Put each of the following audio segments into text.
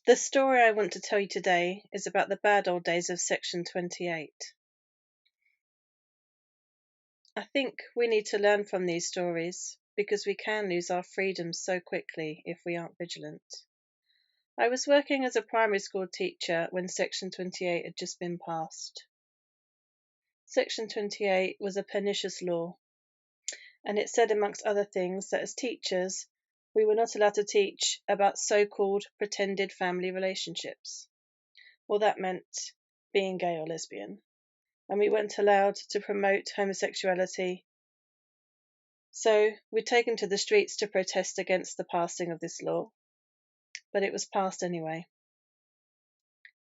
The story I want to tell you today is about the bad old days of Section 28. I think we need to learn from these stories because we can lose our freedoms so quickly if we aren't vigilant. I was working as a primary school teacher when Section 28 had just been passed. Section 28 was a pernicious law, and it said, amongst other things, that as teachers, we were not allowed to teach about so-called pretended family relationships. Well, that meant being gay or lesbian. And we weren't allowed to promote homosexuality. So we'd taken to the streets to protest against the passing of this law. But it was passed anyway.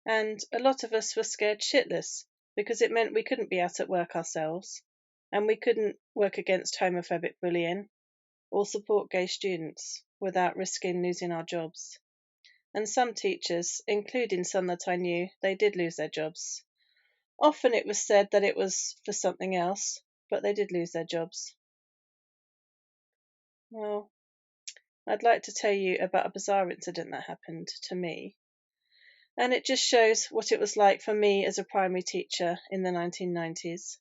And a lot of us were scared shitless because it meant we couldn't be out at work ourselves, and we couldn't work against homophobic bullying or support gay students without risking losing our jobs. And some teachers, including some that I knew, they did lose their jobs. Often it was said that it was for something else, but they did lose their jobs. Well, I'd like to tell you about a bizarre incident that happened to me. And it just shows what it was like for me as a primary teacher in the 1990s.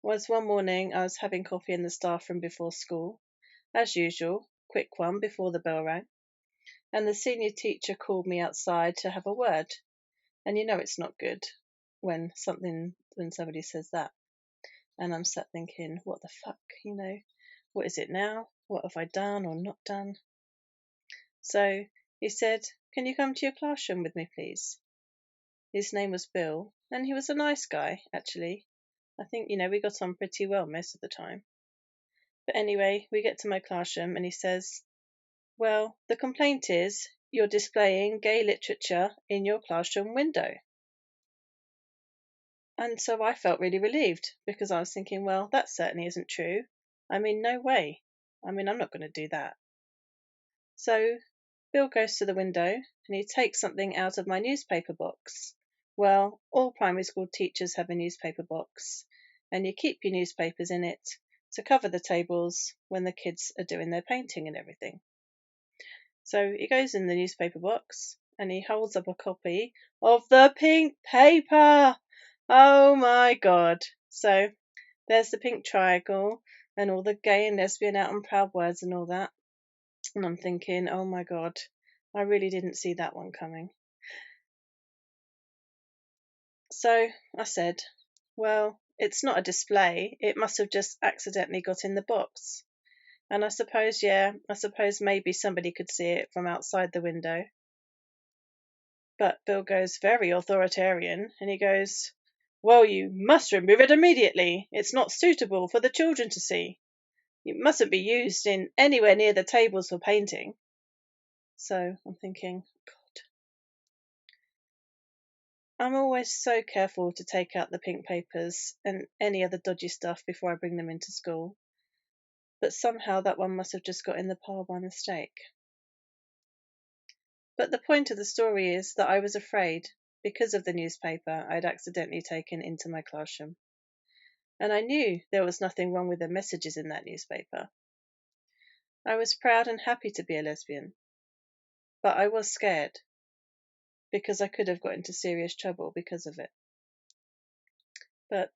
Was one morning I was having coffee in the staff room before school, as usual, quick one before the bell rang, and the senior teacher called me outside to have a word. And you know it's not good when somebody says that. And I'm sat thinking, what the fuck, what is it now? What have I done or not done? So he said, can you come to your classroom with me, please? His name was Bill, and he was a nice guy, actually. I think, we got on pretty well most of the time. But anyway, we get to my classroom and he says, well, the complaint is you're displaying gay literature in your classroom window. And so I felt really relieved because I was thinking, well, that certainly isn't true. No way. I'm not going to do that. So Bill goes to the window and he takes something out of my newspaper box. Well, all primary school teachers have a newspaper box, and you keep your newspapers in it to cover the tables when the kids are doing their painting and everything. So he goes in the newspaper box and he holds up a copy of the pink paper. Oh my God. So there's the pink triangle and all the gay and lesbian out and proud words and all that. And I'm thinking, oh my God, I really didn't see that one coming. So I said, well, it's not a display. It must have just accidentally got in the box. And I suppose maybe somebody could see it from outside the window. But Bill goes very authoritarian and he goes, well, you must remove it immediately. It's not suitable for the children to see. It mustn't be used in anywhere near the tables for painting. So I'm thinking, God. I'm always so careful to take out the pink papers and any other dodgy stuff before I bring them into school. But somehow that one must have just got in the pile by mistake. But the point of the story is that I was afraid because of the newspaper I'd accidentally taken into my classroom. And I knew there was nothing wrong with the messages in that newspaper. I was proud and happy to be a lesbian, but I was scared because I could have got into serious trouble because of it. But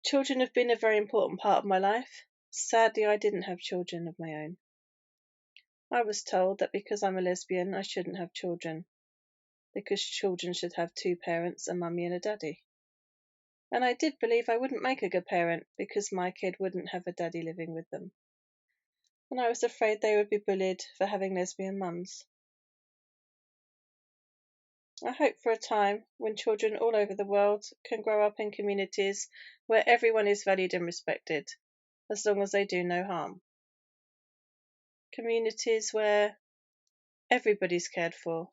children have been a very important part of my life. Sadly, I didn't have children of my own. I was told that because I'm a lesbian, I shouldn't have children, because children should have two parents, a mummy and a daddy. And I did believe I wouldn't make a good parent because my kid wouldn't have a daddy living with them. And I was afraid they would be bullied for having lesbian mums. I hope for a time when children all over the world can grow up in communities where everyone is valued and respected, as long as they do no harm. Communities where everybody's cared for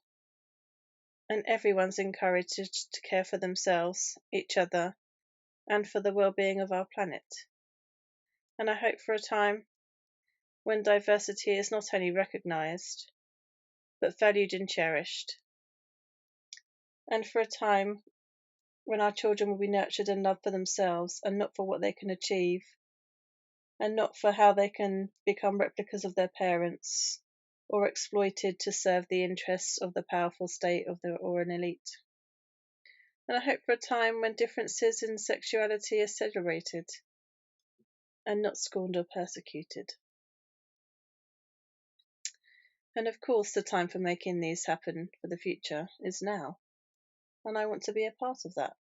and everyone's encouraged to care for themselves, each other, and for the well-being of our planet. And I hope for a time when diversity is not only recognised, but valued and cherished. And for a time when our children will be nurtured and loved for themselves and not for what they can achieve, and not for how they can become replicas of their parents or exploited to serve the interests of the powerful state or an elite. And I hope for a time when differences in sexuality are celebrated and not scorned or persecuted. And of course, the time for making these happen for the future is now, and I want to be a part of that.